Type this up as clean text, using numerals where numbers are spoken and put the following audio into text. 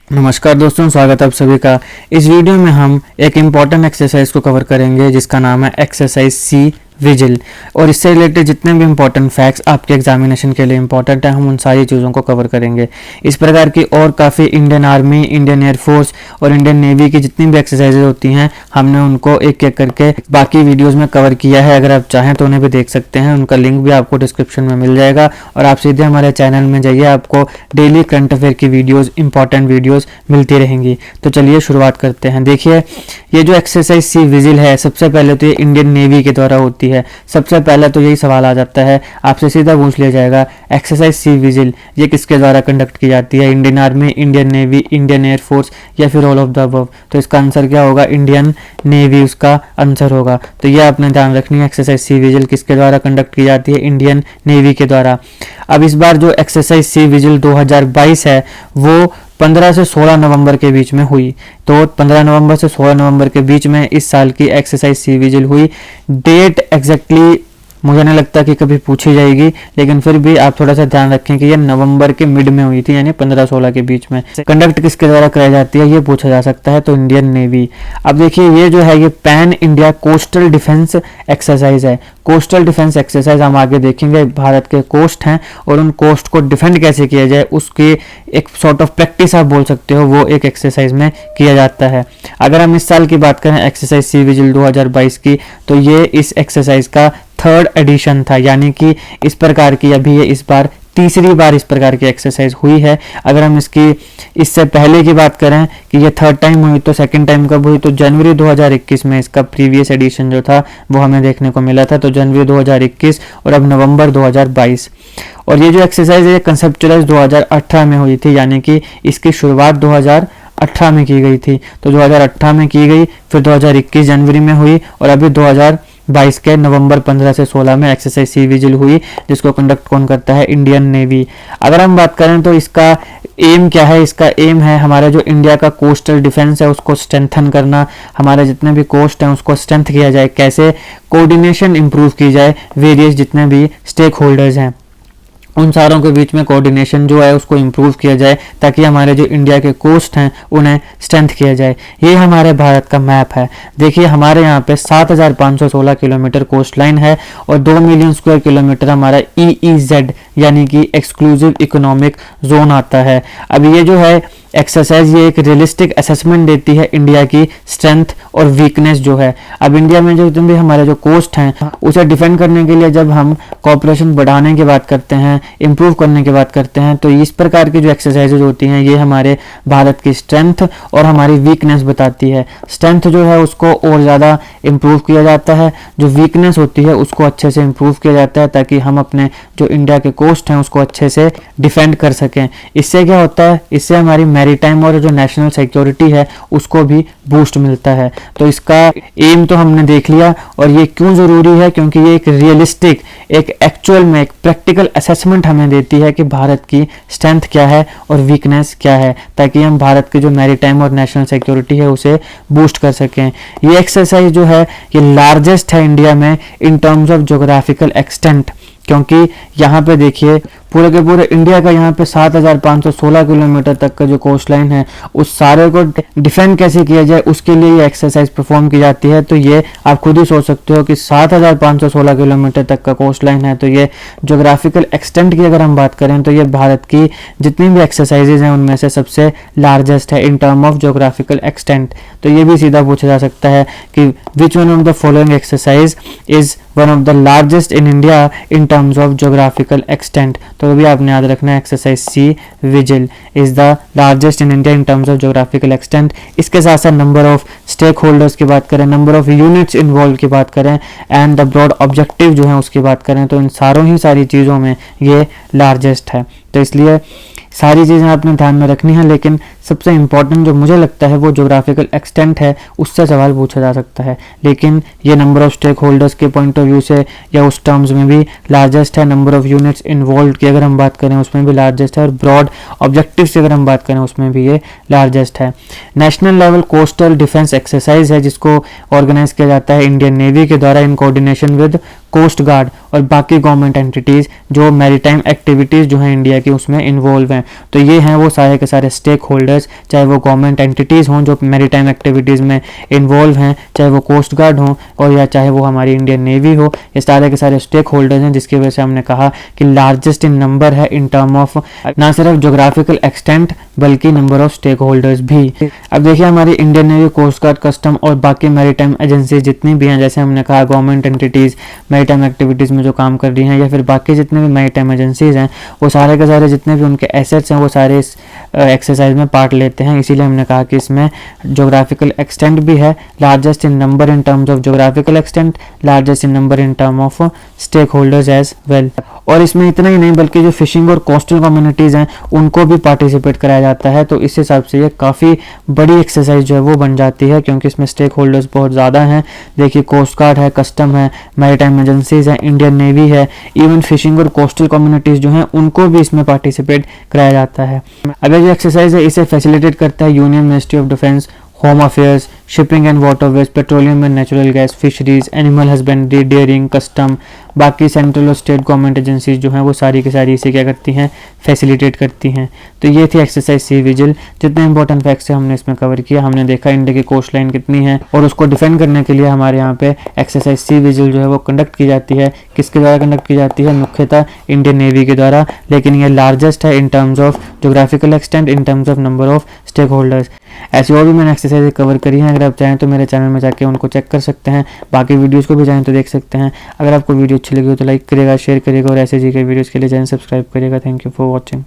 नमस्कार दोस्तों, स्वागत है आप सभी का। इस वीडियो में हम एक इम्पॉर्टेंट एक्सरसाइज को कवर करेंगे जिसका नाम है एक्सरसाइज सी विजिल। और इससे रिलेटेड जितने भी इंपॉर्टेंट फैक्ट्स आपके एग्जामिनेशन के लिए इंपॉर्टेंट हैं, हम उन सारी चीज़ों को कवर करेंगे। इस प्रकार की और काफ़ी इंडियन आर्मी, इंडियन एयरफोर्स और इंडियन नेवी की जितनी भी एक्सरसाइजेज होती हैं, हमने उनको एक एक करके बाकी वीडियोज़ में कवर किया है। अगर आप चाहें तो उन्हें भी देख सकते हैं, उनका लिंक भी आपको डिस्क्रिप्शन में मिल जाएगा। और आप सीधे हमारे चैनल में जाइए, आपको डेली करंट अफेयर की वीडियोज़, इंपॉर्टेंट वीडियोज़ मिलती रहेंगी। तो चलिए शुरुआत करते हैं। देखिए, ये जो एक्सरसाइज सी विजिल है, सबसे पहले तो ये इंडियन नेवी के द्वारा होती है। सबसे पहले तो यही सवाल आ जाता है, आपसे सीधा पूछ लिया जाएगा एक्सरसाइज सी विजिल ये किसके द्वारा कंडक्ट की जाती है? Indian army, Indian navy, Indian air force या फिर ऑल ऑफ द अबव? तो इसका आंसर क्या होगा? इंडियन नेवी उसका आंसर होगा। तो ये आपने ध्यान रखनी है, एक्सरसाइज सी विजिल किसके द्वारा कंडक्ट की जाती है? इंडियन नेवी के द्वारा। अब इस बार जो एक्सरसाइज सी विजिल 2022 है वो 15 से 16 नवंबर के बीच में हुई। तो 15 नवंबर से 16 नवंबर के बीच में इस साल की एक्सरसाइज सी विजिल हुई। डेट एग्जैक्टली मुझे नहीं लगता कि कभी पूछी जाएगी, लेकिन फिर भी आप थोड़ा सा ध्यान रखें कि ये नवंबर के मिड में हुई थी, यानी 15-16 के बीच में। कंडक्ट किसके द्वारा कराई जाती है ये पूछा जा सकता है, तो इंडियन नेवी। अब देखिए, ये जो है ये pan India coastal defence exercise है। कोस्टल डिफेंस एक्सरसाइज हम आगे देखेंगे। भारत के कोस्ट हैं और उन कोस्ट को डिफेंड कैसे किया जाए उसकी एक सॉर्ट ऑफ प्रैक्टिस आप बोल सकते हो, वो एक एक्सरसाइज में किया जाता है। अगर हम इस साल की बात करें एक्सरसाइज सी विजिल 2022 की, तो ये इस एक्सरसाइज का थर्ड एडिशन था, यानी कि इस प्रकार की अभी ये इस बार तीसरी बार इस प्रकार की एक्सरसाइज हुई है। अगर हम इससे पहले की बात करें कि ये थर्ड टाइम हुई, तो सेकंड टाइम कब हुई? तो जनवरी 2021 में इसका प्रीवियस एडिशन जो था वो हमें देखने को मिला था। तो जनवरी 2021 और अब नवंबर 2022। और ये जो एक्सरसाइज है कंसेप्चुलाइज 2018 में हुई थी, यानी कि इसकी शुरुआत 2018 में की गई थी। तो 2018 में की गई, फिर 2021 जनवरी में हुई और अभी 2022 के नवंबर 15 से 16 में एक्सरसाइज सी विजिल हुई, जिसको कंडक्ट कौन करता है? Indian navy. अगर हम बात करें तो इसका एम क्या है? इसका एम है हमारा जो इंडिया का कोस्टल डिफेंस है उसको स्ट्रेंथन करना, हमारे जितने भी कोस्ट हैं उसको स्ट्रेंथ किया जाए। कैसे? कोऑर्डिनेशन इंप्रूव की जाए, वेरियस जितने भी स्टेक होल्डर्स हैं उन सारों के बीच में कोऑर्डिनेशन जो है उसको इम्प्रूव किया जाए, ताकि हमारे जो इंडिया के कोस्ट हैं उन्हें स्ट्रेंथ किया जाए। ये हमारे भारत का मैप है। देखिए, हमारे यहाँ पे 7516 किलोमीटर कोस्ट लाइन है और 2 मिलियन स्क्वायर किलोमीटर हमारा EEZ यानी कि एक्सक्लूसिव इकोनॉमिक जोन आता है। अब ये जो है एक्सरसाइज ये एक रियलिस्टिक असेसमेंट देती है इंडिया की स्ट्रेंथ और वीकनेस जो है। अब इंडिया में जो जितने भी हमारे जो कोस्ट हैं उसे डिफेंड करने के लिए जब हम कॉपरेशन बढ़ाने की बात करते हैं, इंप्रूव करने की बात करते हैं, तो इस प्रकार की जो एक्सरसाइजेज होती हैं ये हमारे भारत की स्ट्रेंथ और हमारी वीकनेस बताती है। स्ट्रेंथ जो है उसको और ज़्यादा इम्प्रूव किया जाता है, जो वीकनेस होती है उसको अच्छे से इम्प्रूव किया जाता है, ताकि हम अपने जो इंडिया के कोस्ट हैं उसको अच्छे से डिफेंड कर सकें। इससे क्या होता है? इससे हमारी मैरीटाइम और जो नेशनल सिक्योरिटी है उसको भी बूस्ट मिलता है। तो इसका एम तो हमने देख लिया। और ये क्यों ज़रूरी है? क्योंकि ये एक रियलिस्टिक, एक एक्चुअल में एक प्रैक्टिकल असेसमेंट हमें देती है कि भारत की स्ट्रेंथ क्या है और वीकनेस क्या है, ताकि हम भारत की जो मैरीटाइम और नेशनल सिक्योरिटी है उसे बूस्ट कर सकें। ये एक्सरसाइज जो है ये लार्जेस्ट है इंडिया में इन टर्म्स ऑफ ज्योग्राफिकल एक्सटेंट, क्योंकि यहाँ पे देखिए पूरे के पूरे इंडिया का यहाँ पे 7516 किलोमीटर तक का जो कोस्ट लाइन है उस सारे को डिफेंड कैसे किया जाए उसके लिए ये एक्सरसाइज परफॉर्म की जाती है। तो ये आप खुद ही सोच सकते हो कि 7516 किलोमीटर तक का कोस्ट लाइन है, तो ये ज्योग्राफिकल एक्सटेंट की अगर हम बात करें तो ये भारत की जितनी भी एक्सरसाइजेज हैं उनमें से सबसे लार्जेस्ट है in term of geographical extent. तो ये भी सीधा पूछा जा सकता है कि which one of the following exercise is one of the largest in India in terms of geographical extent. तो अभी आपने याद रखना है exercise sea vigil is the largest in India in terms of geographical extent. इसके साथ साथ number of stake holders की बात करें, नंबर ऑफ यूनिट्स इन्वॉल्व की बात करें एंड द ब्रॉड ऑब्जेक्टिव जो है उसकी बात करें, तो इन सारी चीज़ों में ये लार्जेस्ट है। तो इसलिए सारी चीज़ें आपने ध्यान में रखनी है, लेकिन सबसे इंपॉर्टेंट जो मुझे लगता है वो ज्योग्राफिकल एक्सटेंट है, उससे सवाल पूछा जा सकता है। लेकिन ये नंबर ऑफ स्टेक होल्डर्स के पॉइंट ऑफ व्यू से या उस टर्म्स में भी लार्जेस्ट है। नंबर ऑफ यूनिट्स इन्वॉल्व की अगर हम बात करें उसमें भी लार्जेस्ट है, और ब्रॉड ऑब्जेक्टिव से अगर हम बात करें उसमें भी ये लार्जेस्ट है। National level coastal defence exercise है जिसको ऑर्गेनाइज किया जाता है इंडियन नेवी के द्वारा in coordination with coast guard और बाकी गवर्नमेंट एंटिटीज़ जो मैरीटाइम एक्टिविटीज़ जो हैं इंडिया की उसमें इन्वॉल्व हैं। तो ये हैं वो सारे के सारे स्टेक होल्डर्स, चाहे वो गवर्नमेंट एंटिटीज़ हों जो मैरीटाइम एक्टिविटीज़ में इन्वॉल्व हैं, चाहे वो कोस्ट गार्ड हों और या चाहे वो हमारी इंडियन नेवी हो, ये सारे के सारे स्टेक होल्डर्स हैं, जिसकी वजह से हमने कहा कि लार्जेस्ट इन नंबर है इन टर्म ऑफ ना सिर्फ जोग्राफिकल एक्सटेंट बल्कि नंबर ऑफ स्टेक होल्डर्स भी। अब देखिए हमारी Indian navy, coast guard, custom और बाकी मैरीटाइम एजेंसी जितनी भी हैं, जैसे हमने कहा गवर्नमेंट एंटिटीज़ मैरीटाइम एक्टिविटीज़ में जो काम कर रही हैं या फिर बाकी जितने भी मैरीटाइम एजेंसीज हैं, वो सारे के सारे जितने भी उनके एसेट्स हैं वो सारे इस एक्सरसाइज में पार्ट लेते हैं। इसीलिए हमने कहा कि इसमें जोग्राफिकल एक्सटेंट भी है, largest in number in terms of geographical extent, largest in number in term of stakeholders as well. और इसमें इतना ही नहीं बल्कि जो फिशिंग और कोस्टल कम्युनिटीज़ हैं उनको भी पार्टिसिपेट कराया जाता है। तो इस हिसाब से ये काफ़ी बड़ी एक्सरसाइज जो है वो बन जाती है, क्योंकि इसमें स्टेक होल्डर्स बहुत ज़्यादा हैं। देखिए कोस्ट गार्ड है, कस्टम है, मैरीटाइम एजेंसीज हैं, इंडियन नेवी है, इवन फिशिंग और कोस्टल कम्युनिटीज़ जो हैं उनको भी इसमें पार्टिसिपेट कराया जाता है। अब ये जो एक्सरसाइज है इसे फैसिलिटेट करता है union ministry of defence, home affairs, shipping and waterways, petroleum and natural gas, fisheries, animal husbandry, dairying, custom, बाकी सेंट्रल और स्टेट गवर्नमेंट एजेंसीज जो हैं वो सारी की सारी इसे क्या करती हैं, फैसिलिटेट करती हैं। तो ये थी एक्सरसाइज सी विजिल। जितने इंपॉर्टेंट फैक्ट्स हैं हमने इसमें कवर किया। हमने देखा इंडिया की कोस्ट लाइन कितनी है और उसको डिफेंड करने के लिए हमारे यहाँ पे एक्सरसाइज सी विजिल जो है वो कंडक्ट की जाती है। किसके द्वारा कंडक्ट की जाती है? मुख्यतः इंडियन नेवी के द्वारा, लेकिन ये लार्जेस्ट है in terms of geographical extent, in terms of number of stakeholders. ऐसी और भी मैंने एक्सरसाइज कवर करी हैं, अगर आप चाहें तो मेरे चैनल में जाके उनको चेक कर सकते हैं। बाकी वीडियोस को भी चाहें तो देख सकते हैं। अगर आपको वीडियो अच्छी लगी हो तो लाइक करिएगा, शेयर करिएगा और ऐसे जी के वीडियोस के लिए चैनल सब्सक्राइब करिएगा। Thank you for watching.